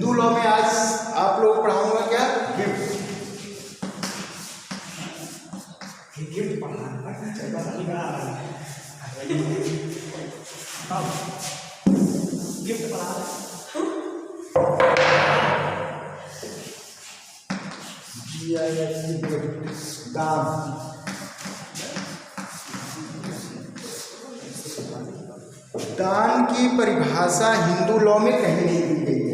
Hindu law में आज आप लोग पढ़ाऊंगा क्या, गिफ्ट। गिफ्ट दान। दान की परिभाषा हिंदू लॉ में कहीं नहीं दी गई है।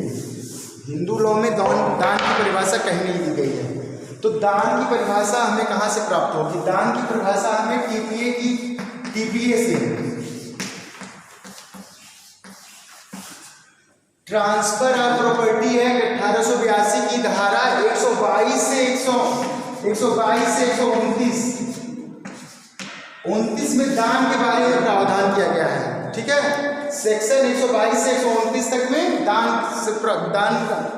हिंदू लॉ में दान की परिभाषा कहीं नहीं दी गई है। तो दान की परिभाषा हमें कहाँ से प्राप्त होगी? दान की परिभाषा हमें टीपीए से, ट्रांसफर ऑफ प्रॉपर्टी एक्ट 1882 की धारा 122 से 129 में दान के बारे में प्रावधान किया गया है। ठीक है, सेक्शन 122 से 129 तक में दान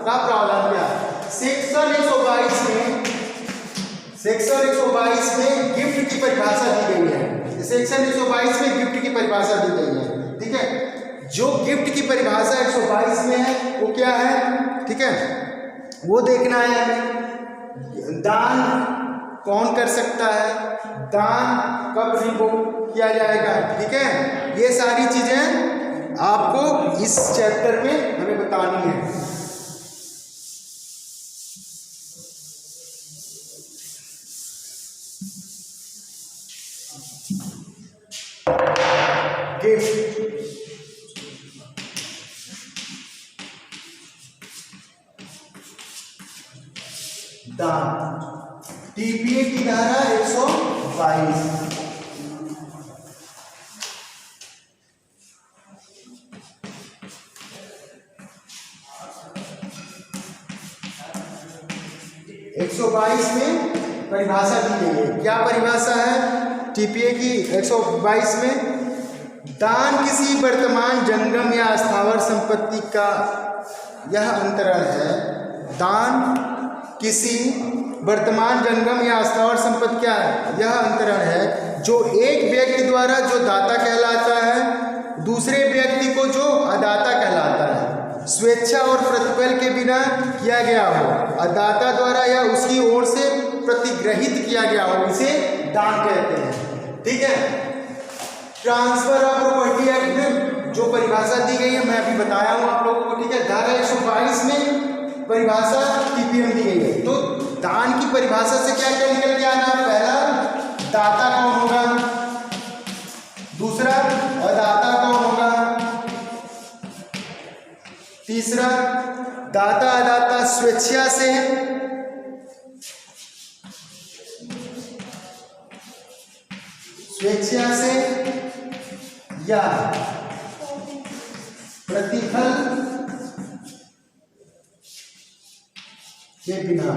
का प्रावधान किया। सेक्शन 122 में गिफ्ट की परिभाषा दी गई है। सेक्शन 122 में गिफ्ट की परिभाषा दी गई है। ठीक है, जो गिफ्ट की परिभाषा 122 में है वो क्या है? ठीक है, वो देखना है हमें। दान कौन कर सकता है, दान कब रिवोक किया जाएगा। ठीक है, ये सारी चीजें आपको इस चैप्टर में हमें बतानी है। गिफ्ट, दान, टीपीए की धारा 122। में परिभाषा दी गई है। क्या परिभाषा है टीपीए की 122 में? दान किसी वर्तमान जंगम या स्थावर संपत्ति का यह अंतरण है। दान किसी वर्तमान जंगम या स्थावर संपत्ति क्या है? यह अंतरण है जो एक व्यक्ति द्वारा जो दाता कहलाता है, दूसरे व्यक्ति को जो अदाता कहलाता है, स्वेच्छा और प्रतिफल के बिना किया गया हो, अदाता द्वारा या उसकी ओर से प्रतिग्रहित किया गया हो, इसे दान कहते हैं। ठीक है, ट्रांसफर ऑफ प्रॉपर्टी एक्ट में जो परिभाषा दी गई है मैं अभी बताया हूं आप लोगों को। ठीक है, धारा 122 में परिभाषा टीपीए दी गई है। तो दान की परिभाषा से क्या क्या निकल के आना? पहला, दाता कौन होगा, दूसरा अदाता कौन होगा, तीसरा दाता अदाता स्वेच्छा से या प्रतिफल के बिना।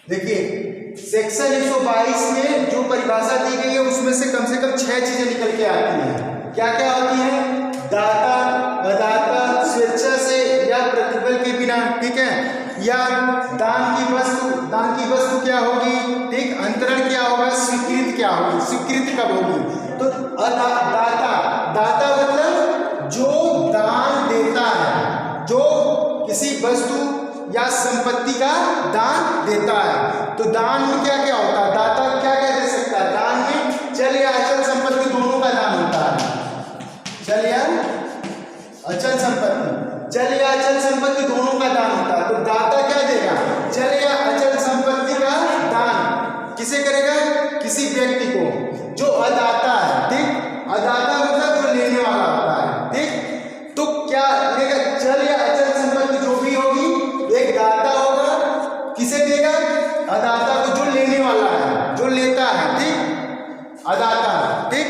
देखिए, सेक्शन 122 में जो परिभाषा दी गई है उसमें से कम 6 चीजें निकल के आती हैं। क्या क्या होती हैं? दाता अदाता स्वेच्छा से या प्रतिफल के बिना। ठीक है, या दान की वस्तु क्या होगी? ठीक, अंतरण क्या होगा? स्वीकृति क्या होगी? स्वीकृति कब होगी? तो दाता मतलब जो दान देता है, जो किसी वस्तु या संपत्ति का दान देता है। तो दान में क्या क्या होता है? दाता क्या क्या दे सकता है? दान में चल या अचल संपत्ति दोनों का दान होता है। चल या अचल संपत्ति दोनों का दान होता है। तो दाता क्या देगा? चल या अचल संपत्ति का दान किसे करेगा? किसी व्यक्ति को जो अदाता है। ठीक, अदाता मतलब जो लेने वाला होता है। ठीक, तो क्या लेगा? चल या अचल संपत्ति जो भी होगी, एक दाता होगा, किसे देगा? अदाता को, जो लेने वाला है, जो लेता है। ठीक, अदाता, ठीक,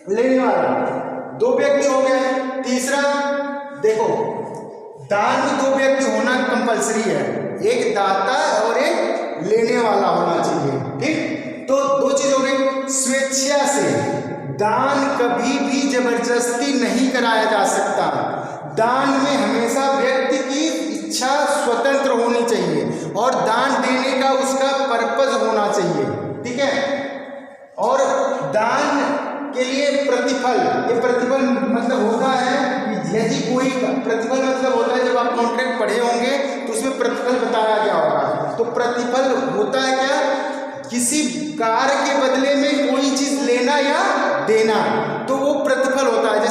लेने वाला। 2 व्यक्ति हो गए। तीसरा, देखो, दान में 2 व्यक्ति होना कंपलसरी है, एक दाता और एक लेने वाला होना चाहिए। ठीक, तो 2 चीज हो गई। स्वेच्छा से दान कभी भी जबरदस्ती नहीं कराया जा सकता। दान में हमेशा व्यक्ति की इच्छा स्वतंत्र होनी चाहिए और दान देने का उसका पर्पस होना चाहिए। ठीक है, और दान के लिए प्रतिफल मतलब होता है कि यदि कोई प्रतिफल मतलब होता है, जब आप कॉन्ट्रैक्ट पढ़े होंगे तो उसमें प्रतिफल बताया गया होगा। तो प्रतिफल होता है क्या, किसी कार्य के बदले में कोई चीज लेना या देना, तो वो प्रतिफल होता है।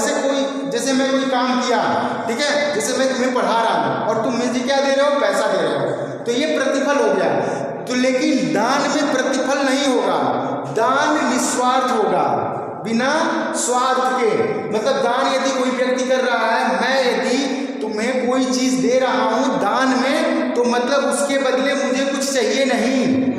जैसे मैं कोई काम किया, ठीक है, जैसे मैं तुम्हें पढ़ा रहा हूँ और तुम मुझे क्या दे रहे हो, पैसा दे रहे हो, तो ये प्रतिफल हो गया। तो लेकिन दान में प्रतिफल नहीं होगा, दान निस्वार्थ होगा, बिना स्वार्थ के। मतलब दान यदि कोई व्यक्ति कर रहा है, मैं यदि तुम्हें कोई चीज दे रहा हूं दान में, तो मतलब उसके बदले मुझे कुछ चाहिए नहीं,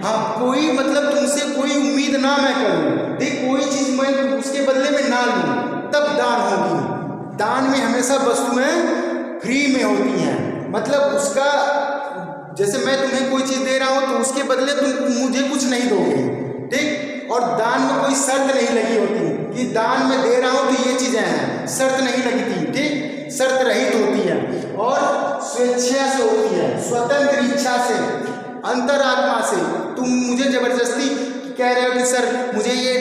हाँ, कोई मतलब तुमसे कोई उम्मीद ना मैं करूं, देख कोई चीज मैं उसके बदले में ना लूं, तब दान होगी। दान में हमेशा वस्तुएं फ्री में होती हैं, मतलब उसका, जैसे मैं तुम्हें कोई चीज दे रहा हूं तो उसके बदले तुम मुझे कुछ नहीं दोगे, ठीक। और दान में कोई शर्त नहीं लगी होती कि दान में दे रहा हूं तो ये चीजें हैं, शर्त नहीं लगी थी, ठीक, शर्त रहित होती है और स्वेच्छा से होती है, स्वतंत्र इच्छा से, अंतरात्मा से। तुम मुझे जबरदस्ती कह रहे हो कि सर मुझे ये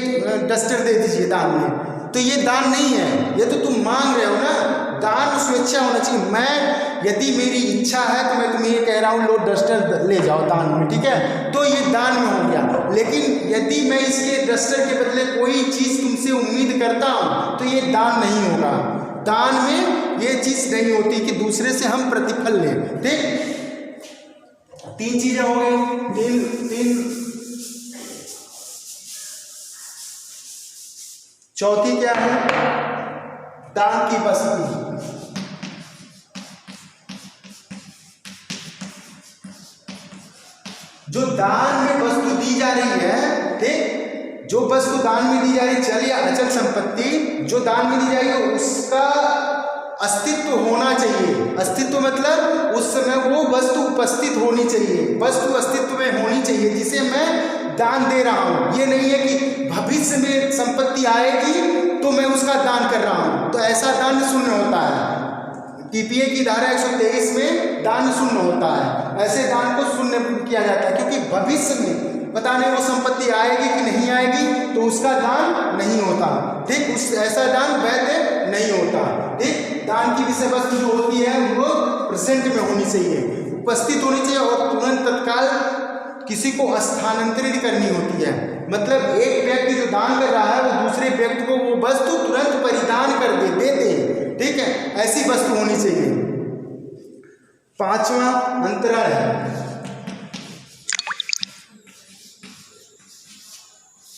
डस्टर दे दीजिए दान में, तो ये दान नहीं है, ये तो तुम मांग रहे हो ना। दान स्वेच्छा होना चाहिए। मैं यदि मेरी इच्छा है तो मैं तुम्हें ये कह रहा हूँ लो डस्टर ले जाओ दान में, ठीक है, तो ये दान में हो गया। लेकिन यदि मैं इसके डस्टर के बदले कोई चीज तुमसे उम्मीद करता हूँ तो ये दान नहीं होगा। दान में ये चीज नहीं होती कि दूसरे से हम प्रतिफल लें, ठीक। तीन चीजें हो गई, तीन। चौथी क्या है, दान की वस्तु। जो दान में वस्तु दी जा रही है, ठीक, जो वस्तु दान में दी जा रही है, चल या अचल संपत्ति, जो दान में दी जा रही है उसका अस्तित्व होना चाहिए। अस्तित्व मतलब उस समय वो वस्तु उपस्थित होनी चाहिए, वस्तु अस्तित्व में होनी चाहिए जिसे मैं दान दे रहा हूं। ये नहीं है कि भविष्य में संपत्ति आएगी तो मैं उसका दान कर रहा हूं, तो ऐसा दान शून्य होता है। टीपीए की धारा 123 में दान शून्य होता है, ऐसे दान को शून्य किया जाता है, क्योंकि भविष्य में पता नहीं वो संपत्ति आएगी कि नहीं आएगी, तो उसका दान नहीं होता, ठीक, उस ऐसा दान वैध नहीं होता, ठीक। दान की विषय वस्तु जो होती है वो प्रेजेंट में होनी चाहिए, उपस्थित होनी चाहिए और तुरंत तत्काल किसी को स्थानांतरित करनी होती है। मतलब एक व्यक्ति जो दान कर रहा है वो दूसरे व्यक्ति को वो वस्तु तुरंत परिधान कर दे, ठीक है, ऐसी वस्तु होनी चाहिए। पांचवा अंतरण है।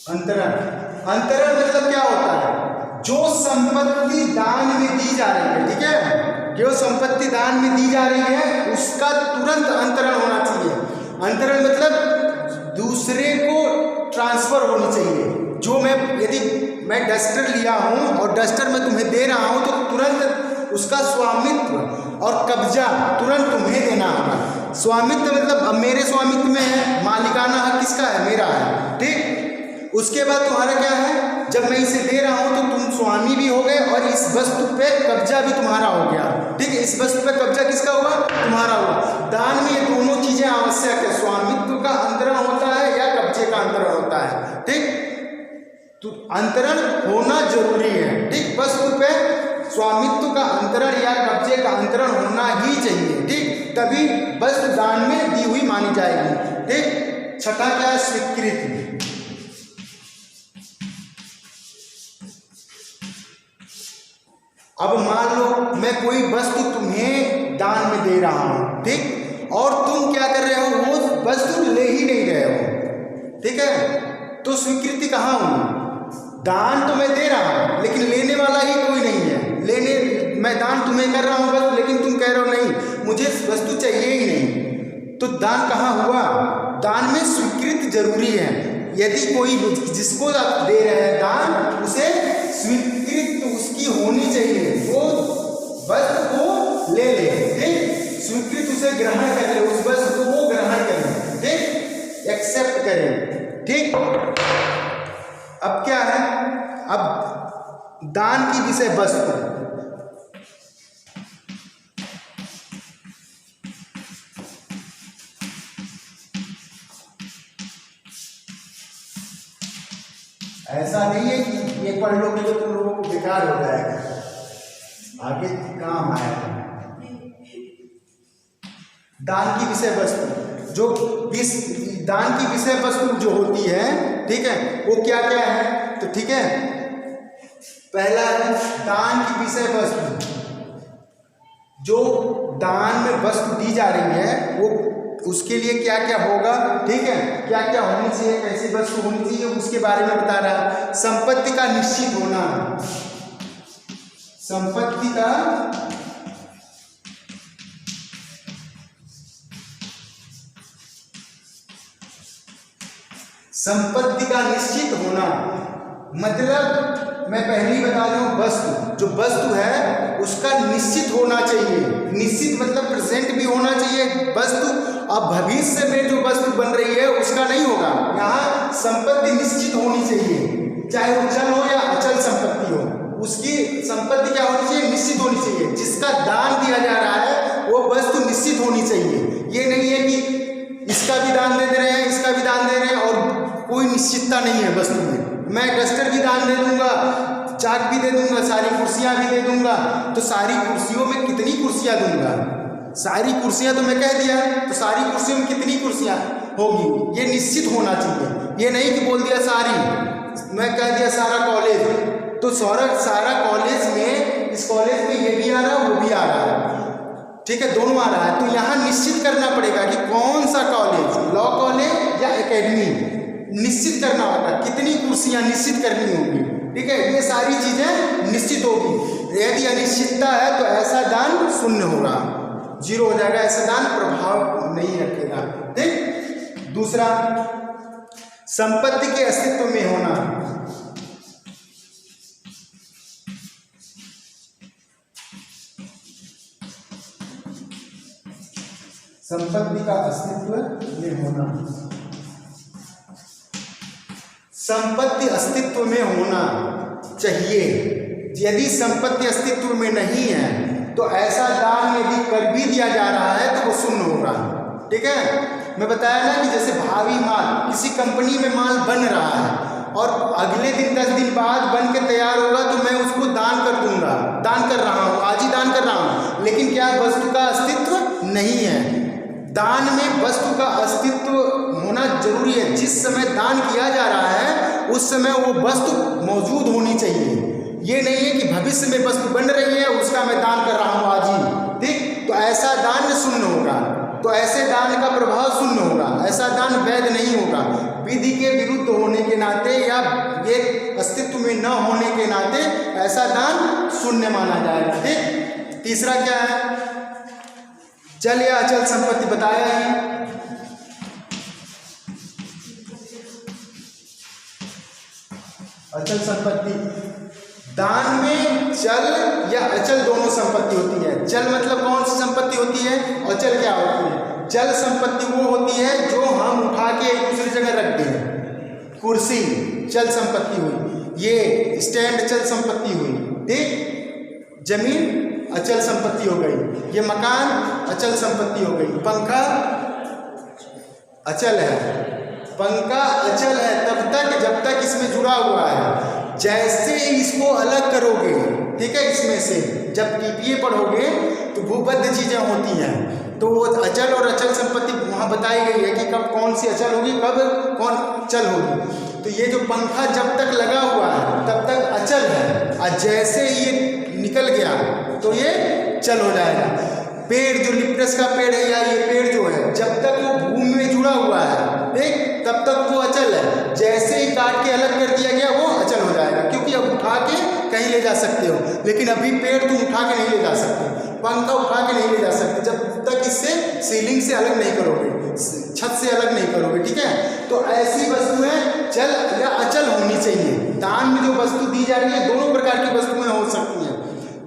अंतरण मतलब क्या होता है, जो संपत्ति दान में दी जा रही है, ठीक है, जो संपत्ति दान में दी जा रही है उसका तुरंत अंतरण होना चाहिए। अंतरण मतलब दूसरे को ट्रांसफर होनी चाहिए। जो मैं यदि मैं डस्टर लिया हूं और डस्टर मैं तुम्हें दे रहा हूं तो तुरंत उसका स्वामित्व और कब्जा तुरंत तुम्हें देना होगा। स्वामित्व मतलब अब मेरे स्वामित्व में है, मालिकाना हक किसका है, मेरा है, ठीक। उसके बाद तुम्हारा क्या है, जब मैं इसे दे रहा हूं तो तुम स्वामी भी हो गए और इस वस्तु पे कब्जा भी तुम्हारा हो गया, ठीक है। इस वस्तु पे कब्जा किसका हुआ, तुम्हारा हुआ। दान में ये दोनों चीजें आवश्यक है, स्वामित्व का अंतरण होता है या कब्जे का अंतरण होता है, ठीक। तो अंतरण होना जरूरी है, ठीक। वस्तु पे स्वामित्व का अंतरण या कब्जे का अंतरण होना ही चाहिए, ठीक, तभी वस्तु दान में दी हुई मानी जाएगी, ठीक। छठा क्या है, स्वीकृति। अब मान लो मैं कोई वस्तु तुम्हें दान में दे रहा हूं, ठीक, और तुम क्या कर रहे हो, वो वस्तु ले ही नहीं रहे हो, ठीक है, तो स्वीकृति कहाँ हुई। दान तो मैं दे रहा हूं लेकिन लेने वाला ही कोई नहीं है। मैं दान तुम्हें कर रहा हूं बस, लेकिन तुम कह रहे हो नहीं मुझे वस्तु चाहिए ही नहीं, तो दान कहाँ हुआ। दान में स्वीकृति जरूरी है। यदि कोई जिसको आप दे रहे हैं दान, उसे स्वीकृति उसकी होनी चाहिए, वो वस्तु को ले ले, ठीक, स्वीकृति उसे ग्रहण कर ले, उस वस्तु को वो ग्रहण करे, ठीक, एक्सेप्ट करे, ठीक। अब क्या है, अब दान की विषय वस्तु। ऐसा नहीं है कि ये पढ़ लोगे तो तुम लोगों को बेकार हो जाएगा, आगे काम आएगा। दान की विषय वस्तु, जो दान की विषय वस्तु जो होती है, ठीक है, वो क्या क्या है? तो ठीक है, पहला है दान की विषय वस्तु। जो दान में वस्तु दी जा रही है वो उसके लिए क्या क्या होगा, ठीक है, क्या क्या होनी चाहिए, कैसी वस्तु होनी चाहिए, उसके बारे में बता रहा है। संपत्ति का निश्चित होना, संपत्ति का निश्चित होना मतलब मैं पहले ही बता दूं, वस्तु जो वस्तु है उसका निश्चित होना चाहिए। निश्चित मतलब प्रेजेंट भी होना चाहिए वस्तु, अब भविष्य में जो वस्तु बन रही है उसका नहीं होगा। यहाँ संपत्ति निश्चित होनी चाहिए, चाहे वो चल हो या अचल संपत्ति हो, उसकी संपत्ति क्या होनी चाहिए? निश्चित होनी चाहिए। जिसका दान दिया जा रहा है वो वस्तु निश्चित होनी चाहिए। ये नहीं है कि इसका भी दान दे रहे हैं, इसका भी दान दे रहे हैं और कोई निश्चितता नहीं है वस्तु में। मैं डस्टर भी दान दे दूंगा, चाक भी दे दूंगा, सारी कुर्सियां भी दे दूंगा, तो सारी कुर्सियों में कितनी कुर्सियां दूंगा? सारी कुर्सियां तो मैं कह दिया, तो सारी कुर्सियों में कितनी कुर्सियां होगी? ये निश्चित होना चाहिए। ये नहीं कि बोल दिया सारी, मैं कह दिया सारा कॉलेज, तो सारा कॉलेज में, इस कॉलेज में ये भी आ रहा है वो भी आ रहा है, ठीक है, दोनों आ रहा है। तो यहाँ निश्चित करना पड़ेगा कि कौन सा कॉलेज, लॉ कॉलेज या एकेडमी, निश्चित करना होगा। कितनी कुर्सियां निश्चित करनी होगी, ठीक है, ये सारी चीजें निश्चित होगी। यदि अनिश्चितता है तो ऐसा दान शून्य होगा, जीरो हो जाएगा, ऐसा दान प्रभाव नहीं रखेगा। ठीक। दूसरा, संपत्ति के अस्तित्व में होना। संपत्ति का अस्तित्व में होना, संपत्ति अस्तित्व में होना चाहिए। यदि संपत्ति अस्तित्व में नहीं है तो ऐसा दान यदि कर भी दिया जा रहा है तो वो शून्य होगा। ठीक है, मैं बताया ना कि जैसे भावी माल, किसी कंपनी में माल बन रहा है और अगले दिन 10 दिन बाद बन के तैयार होगा तो मैं उसको दान कर दूंगा, दान कर रहा हूँ, आज ही दान कर रहा हूँ, लेकिन क्या वस्तु का अस्तित्व नहीं है। दान में वस्तु का अस्तित्व होना जरूरी है। जिस समय दान किया जा रहा है उस समय वो वस्तु मौजूद होनी चाहिए। ये नहीं है कि भविष्य में वस्तु बन रही है उसका मैं दान कर रहा हूँ आज ही, ठीक, तो ऐसा दान शून्य होगा, तो ऐसे दान का प्रभाव शून्य होगा, ऐसा दान वैध नहीं होगा। विधि के विरुद्ध होने के नाते या ये अस्तित्व में न होने के नाते ऐसा दान शून्य माना जाएगा। ठीक। तीसरा क्या है, चल या अचल संपत्ति बताया है। अचल संपत्ति, दान में चल या अचल दोनों संपत्ति होती है। चल मतलब कौन सी संपत्ति होती है, अचल क्या होती है? चल संपत्ति वो होती है जो हम उठा के एक दूसरी जगह रख दें। कुर्सी चल संपत्ति हुई, ये स्टैंड चल संपत्ति हुई, ठीक, जमीन अचल संपत्ति हो गई, ये मकान अचल संपत्ति हो गई, पंखा अचल है। पंखा अचल है तब तक जब तक इसमें जुड़ा हुआ है। जैसे इसको अलग करोगे, ठीक है, इसमें से जब टीपीए पढ़ोगे तो भूबद्ध चीजें होती हैं, तो वो अचल और अचल संपत्ति वहाँ बताई गई है कि कब कौन सी अचल होगी, कब कौन चल होगी। तो ये जो पंखा जब तक लगा हुआ है तब तक अचल है, और जैसे ये निकल गया तो ये चल हो जाएगा। पेड़ जो लिप्टस का पेड़ है या ये पेड़ जो है, जब तक वो भूमि में जुड़ा हुआ है, ठीक, तब तक वो अचल है। जैसे ही काट के अलग कर दिया गया वो अचल हो जाएगा, क्योंकि अब उठा के कहीं ले जा सकते हो, लेकिन अभी पेड़ तुम उठा के नहीं ले जा सकते, पंखा उठा के नहीं ले जा सकते जब तक इससे सीलिंग से अलग नहीं करोगे, छत से अलग नहीं करोगे। ठीक है, तो ऐसी वस्तुएं चल या अचल होनी चाहिए। दान में जो वस्तु दी जा रही है दोनों प्रकार की वस्तुएं हो सकती हैं।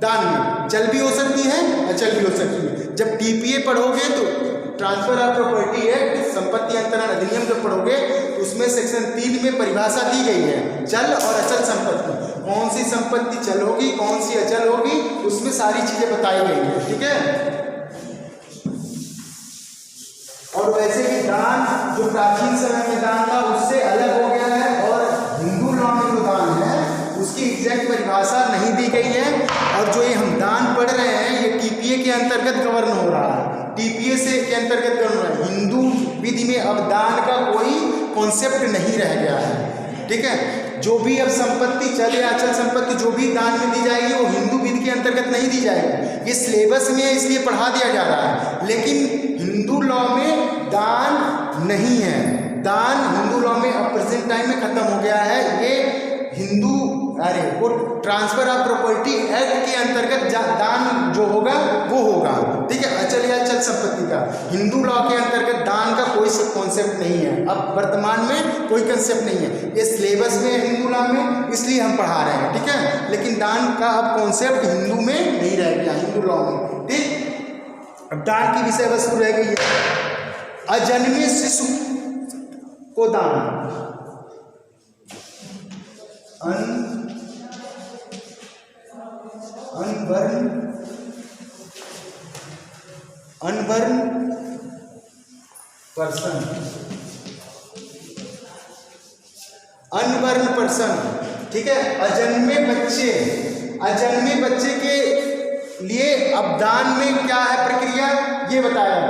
दान में चल भी हो सकती है, अचल भी हो सकती है। जब टीपीए पढ़ोगे तो ट्रांसफर ऑफ प्रॉपर्टी एक्ट, संपत्ति अंतरण अधिनियम जब पढ़ोगे तो उसमें सेक्शन 3 में परिभाषा दी गई है चल और अचल संपत्ति, कौन सी संपत्ति चल होगी, कौन सी अचल होगी, उसमें सारी चीजें बताई गई है। ठीक है, और वैसे भी दान जो प्राचीन समय में दान था उससे अलग हो गया है, और हिंदू लॉ में उसकी एग्जैक्ट परिभाषा नहीं दी गई है। और जो ये हम दान पढ़ रहे हैं ये टीपीए के अंतर्गत गवर्न हो रहा है, टीपीए से के अंतर्गत गवर्न हो रहा है। हिंदू विधि में अब दान का कोई कॉन्सेप्ट नहीं रह गया है, ठीक है। जो भी अब संपत्ति चल या अचल संपत्ति जो भी दान में दी जाएगी वो हिंदू विधि के अंतर्गत नहीं दी जाएगी। ये सिलेबस में है इसलिए पढ़ा दिया जा रहा है, लेकिन हिंदू लॉ में दान नहीं है। दान हिंदू लॉ में अब प्रेजेंट टाइम में खत्म हो गया है। ये हिंदू वो ट्रांसफर ऑफ प्रॉपर्टी एक्ट के अंतर्गत दान जो होगा वो होगा, ठीक है, अचल या चल संपत्ति का। हिंदू लॉ के अंतर्गत दान का कोई कॉन्सेप्ट नहीं है, अब वर्तमान में कोई कंसेप्ट नहीं है। ये सिलेबस में है हिंदू लॉ में, इसलिए हम पढ़ा रहे हैं, ठीक है। लेकिन दान का अब कॉन्सेप्ट हिंदू में नहीं रह गया, हिंदू लॉ में, ठीक। अब दान की विषय वस्तु रह गई है अजन्मे शिशु को दान, अनबर्न पर्सन, ठीक है। अजन्मे बच्चे के लिए अब दान में क्या है प्रक्रिया ये बताया।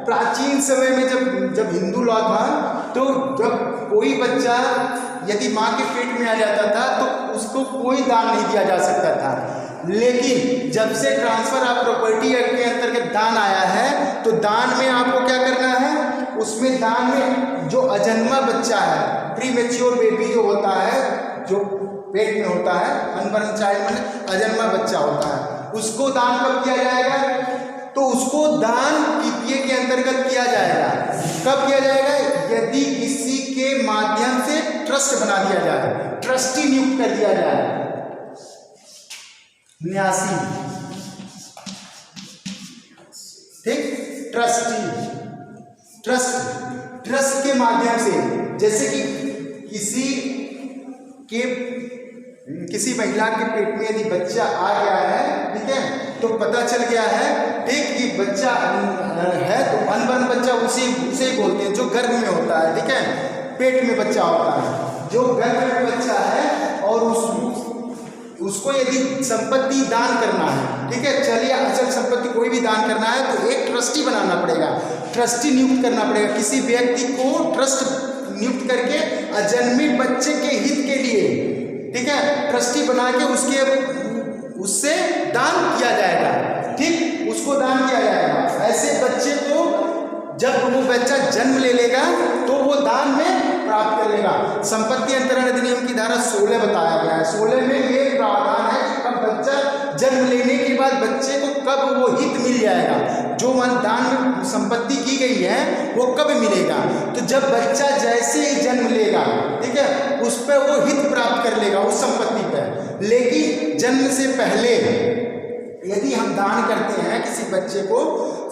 प्राचीन समय में जब हिंदू लॉ था तो जब कोई बच्चा यदि माँ के पेट में आ जाता था तो उसको कोई दान नहीं दिया जा सकता था। लेकिन जब से ट्रांसफर ऑफ प्रॉपर्टी एक्ट के अंतर्गत दान आया है तो दान में आपको क्या करना है, उसमें दान में जो अजन्मा बच्चा है, प्री मैच्योर बेबी जो होता है, जो पेट में होता है, अनबर्न चाइल्ड में अजन्मा बच्चा होता है, उसको दान कब किया जाएगा, तो उसको दान टीपीए के अंतर्गत किया जाएगा। कब किया जाएगा, यदि किसी के माध्यम से ट्रस्ट बना दिया जाए, ट्रस्टी नियुक्त कर दिया जाए, न्यासी, ठीक, ट्रस्ट के माध्यम से, जैसे कि किसी महिला के पेट में यदि बच्चा आ गया है, ठीक है, तो पता चल गया है, ठीक, कि बच्चा है, तो अनबर्न बच्चा उसे ही बोलते हैं जो गर्भ में होता है, ठीक है, पेट में बच्चा होता है, जो गर्भ में बच्चा है, और उसको यदि संपत्ति दान करना है, ठीक है, चलिए अचल संपत्ति कोई भी दान करना है तो एक ट्रस्टी बनाना पड़ेगा, ट्रस्टी नियुक्त करना पड़ेगा। किसी व्यक्ति को ट्रस्ट नियुक्त करके अजन्मे बच्चे के हित के लिए, ठीक है, ट्रस्टी बना के उससे दान किया जाएगा, ठीक, उसको दान किया जाएगा। ऐसे बच्चे को जब वो बच्चा जन्म ले लेगा तो वो दान में प्राप्त कर लेगा। संपत्ति अंतरण अधिनियम की धारा 16 बताया गया है। 16 में ये प्रावधान है कि कब बच्चा जन्म लेने के बाद बच्चे को कब वो हित मिल जाएगा, जो दान में संपत्ति की गई है वो कब मिलेगा। तो जब बच्चा जैसे ही जन्म लेगा, ठीक है, उस पर वो हित प्राप्त कर लेगा उस संपत्ति पर। लेकिन जन्म से पहले यदि हम दान करते हैं किसी बच्चे को,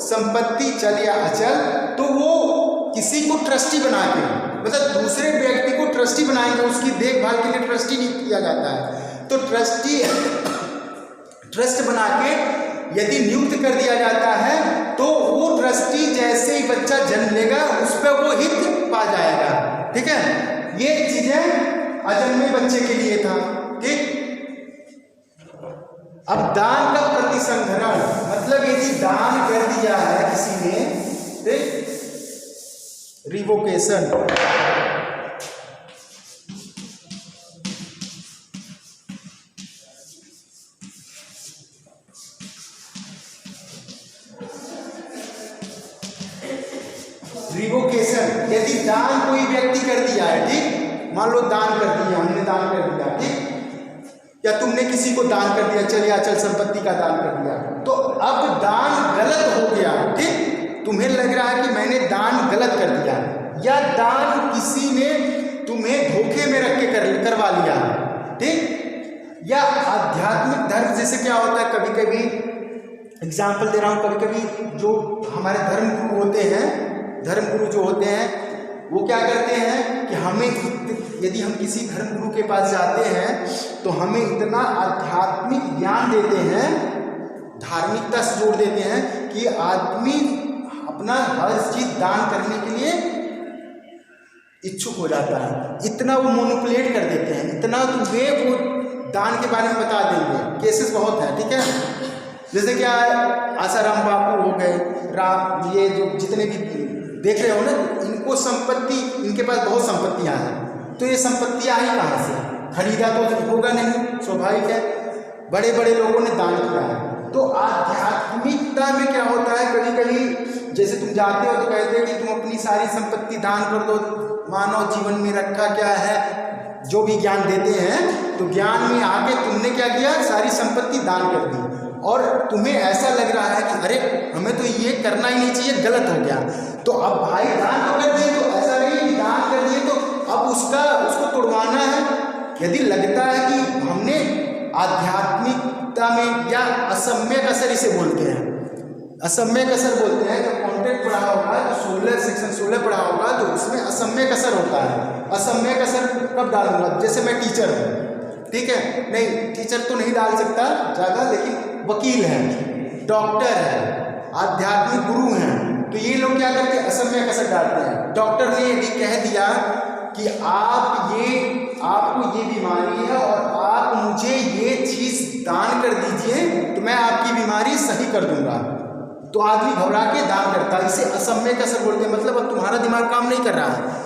संपत्ति चल या अचल, तो वो किसी को ट्रस्टी बना के, मतलब दूसरे व्यक्ति को ट्रस्टी बनाएंगे, उसकी देखभाल के लिए ट्रस्टी नियुक्त किया जाता है। तो ट्रस्ट बना के यदि नियुक्त कर दिया जाता है तो वो ट्रस्टी जैसे ही बच्चा जन्म लेगा उस पर वो हित पा जाएगा, ठीक है। ये चीजें अजन्मे बच्चे के लिए था, ठीक। अब दान का प्रतिसंहरण, मतलब यदि दान कर दिया है किसी ने, ठीक, रिवोकेशन, यदि दान कोई व्यक्ति कर दिया है, ठीक, मान लो दान कर दिया, हमने दान कर दिया, ठीक, या तुमने किसी को दान कर दिया, चलिए अचल संपत्ति का दान कर दिया, तो अब दान गलत हो गया, ठीक, तुम्हें लग रहा है कि मैंने दान गलत कर दिया, या दान किसी ने तुम्हें धोखे में रख के करवा लिया, ठीक, या आध्यात्मिक धर्म, जैसे क्या होता है, कभी कभी एग्जाम्पल दे रहा हूँ, कभी कभी जो हमारे धर्मगुरु होते हैं, धर्मगुरु जो होते हैं वो क्या करते हैं कि हमें, यदि हम किसी धर्मगुरु के पास जाते हैं तो हमें इतना आध्यात्मिक ज्ञान देते हैं, धार्मिकता से जोड़ देते हैं कि आदमी अपना हर चीज दान करने के लिए इच्छुक हो जाता है, इतना वो मैनिपुलेट कर देते हैं, इतना तो वे वो दान के बारे में बता देंगे, केसेस बहुत हैं, ठीक है। जैसे क्या आसाराम बापू हो गए, राम, ये जो जितने भी देख रहे हो ना, इनको संपत्ति, इनके पास बहुत संपत्तियां हैं, तो ये संपत्तियां आई कहाँ से? खरीदा तो होगा नहीं, स्वाभाविक है, बड़े बड़े लोगों ने दान किया है। तो आध्यात्मिकता में क्या होता है, कभी कभी जैसे तुम जाते हो तो कहते हैं कि तुम अपनी सारी संपत्ति दान कर दो, मानव जीवन में रखा क्या है, जो भी ज्ञान देते हैं, तो ज्ञान में आके तुमने क्या किया, सारी संपत्ति दान कर दी, और तुम्हें ऐसा लग रहा है कि अरे हमें तो ये करना ही नहीं चाहिए, गलत हो गया। तो अब भाई दान तो कर दिए, तो ऐसा नहीं कि दान कर दिए तो अब उसको तोड़वाना है। यदि लगता है कि हमने आध्यात्मिकता में, या असम्यक असर इसे बोलते हैं, असम्यक असर बोलते हैं, जब कॉन्ट्रैक्ट पढ़ा होगा, तो 16 सेक्शन 16 पढ़ा होगा, तो उसमें असम्यक असर होता है। असम्यक असर कब डालूंगा? जैसे मैं टीचर हूँ, ठीक है, नहीं टीचर तो नहीं डाल सकता ज़्यादा, लेकिन वकील है, डॉक्टर है, आध्यात्मिक गुरु हैं, तो ये लोग क्या करते हैं, असम्यक असर डालते हैं। डॉक्टर ने यदि कह दिया कि आपको ये बीमारी है और आप मुझे ये चीज़ दान कर दीजिए तो मैं आपकी बीमारी सही कर दूंगा, तो आदमी घबरा के दान करता है, इसे असम्यक असर बोलते हैं। मतलब अब तुम्हारा दिमाग काम नहीं कर रहा है।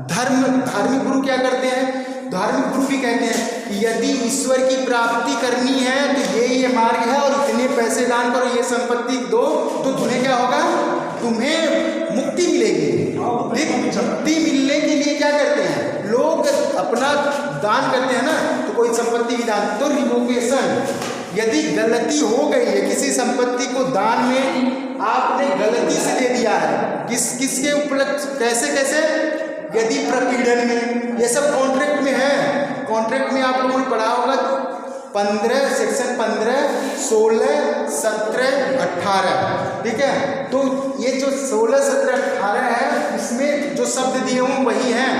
धार्मिक गुरु क्या करते हैं, धार्मिक गुरु भी कहते हैं कि यदि ईश्वर की प्राप्ति करनी है तो ये मार्ग है, और इतने पैसे दान करो, ये संपत्ति दो, तो तुम्हें क्या होगा, तुम्हें मुक्ति मिलेगी। मुक्ति मिलने के लिए क्या करते हैं लोग, अपना दान करते हैं ना, तो कोई संपत्ति भी दान, तो रिवोकेशन, यदि गलती हो गई है, किसी संपत्ति को दान में आपने गलती से दे दिया है, किसके उपलक्ष्य, कैसे, यदि प्रपीड़न में, ये सब कॉन्ट्रैक्ट में है। कॉन्ट्रैक्ट में आप लोगों ने पढ़ा होगा 15 सेक्शन 15, 16, 17, 18, ठीक है। तो ये जो 16, 17, 18 है, इसमें जो शब्द दिए हों वही हैं।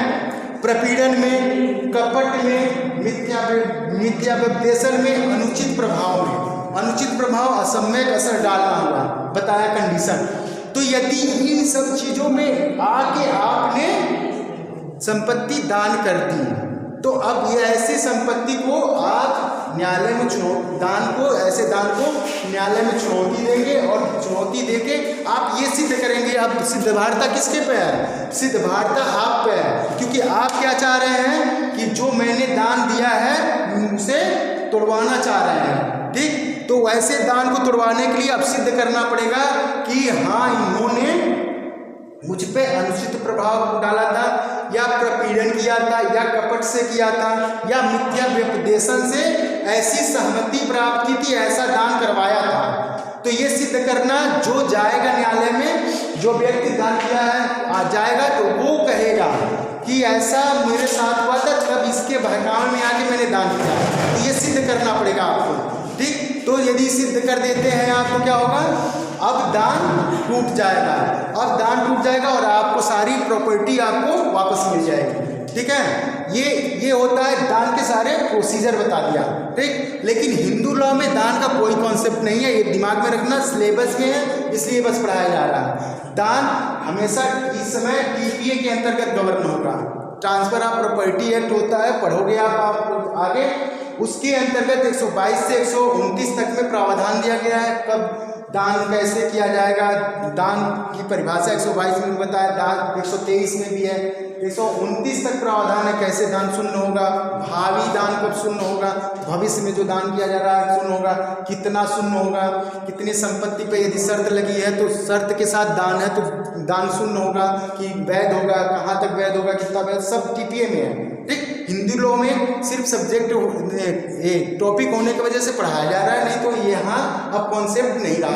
प्रपीड़न में, कपट में, मिथ्या व्यपदेशन में, अनुचित प्रभाव में, अनुचित प्रभाव, असम्यक असर डालना हुआ, बताया कंडीशन। तो यदि इन सब चीज़ों में आके आपने संपत्ति दान कर दी, तो अब ये ऐसी संपत्ति को आप न्यायालय में ऐसे दान को न्यायालय में चुनौती देंगे, और चुनौती देके आप ये सिद्ध करेंगे। अब सिद्धभारता किसके पे है, सिद्धभारता आप पे है, क्योंकि आप क्या चाह रहे हैं कि जो मैंने दान दिया है उसे तोड़वाना चाह रहे हैं, ठीक। तो वैसे दान को तोड़वाने के लिए अब सिद्ध करना पड़ेगा कि हाँ, इन्होंने मुझ पे अनुचित प्रभाव डाला था, या प्रपीड़न किया था, या कपट से किया था, या मिथ्या व्यपदेशन से ऐसी सहमति प्राप्त की थी, ऐसा दान करवाया था। तो ये सिद्ध करना, जो जाएगा न्यायालय में, जो व्यक्ति दान किया है आ जाएगा, तो वो कहेगा कि ऐसा मेरे साथ हुआ था, तब इसके बहकावे में आके मैंने दान किया। तो ये सिद्ध करना पड़ेगा आपको, ठीक। तो यदि सिद्ध कर देते हैं आप, तो क्या होगा, अब दान टूट जाएगा, अब दान टूट जाएगा और आपको सारी प्रॉपर्टी आपको वापस मिल जाएगी, ठीक है। ये होता है दान के सारे प्रोसीजर बता दिया, ठीक। लेकिन हिंदू लॉ में दान का कोई कॉन्सेप्ट नहीं है, ये दिमाग में रखना, सिलेबस में है इसलिए बस पढ़ाया जा रहा है। दान हमेशा इस समय TPA के अंतर्गत गवर्न होगा, ट्रांसफर ऑफ प्रॉपर्टी एक्ट होता है, पढ़ोगे आप आगे, उसके अंतर्गत 122 से 129 तक में प्रावधान दिया गया है कब दान कैसे किया जाएगा। दान की परिभाषा 122 में बताया, दान 123 में भी है, 129 तक प्रावधान है कैसे दान शून्य होगा, भावी दान कब शून्य होगा, भविष्य में जो दान किया जा रहा है शून्य होगा, कितना शून्य होगा, कितनी संपत्ति पे यदि शर्त लगी है तो शर्त के साथ दान है तो दान शून्य होगा कि वैध होगा, कहाँ तक वैध होगा, कितना वैध, सब TPA में है, ठीक। हिंदू लॉ में सिर्फ सब्जेक्ट टॉपिक होने की वजह से पढ़ाया जा रहा है, नहीं तो यहाँ अब कॉन्सेप्ट नहीं रहा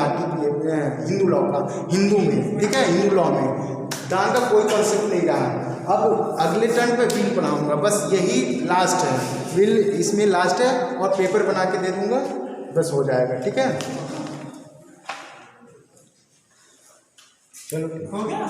हिंदू लॉ का, हिंदू में, ठीक है। हिंदू लॉ में दान का कोई कॉन्सेप्ट नहीं रहा। अब अगले टर्न पे बिल बनाऊंगा, बस यही लास्ट है, बिल इसमें लास्ट है, और पेपर बना के दे दूंगा, बस हो जाएगा, ठीक है। चलो हो गया।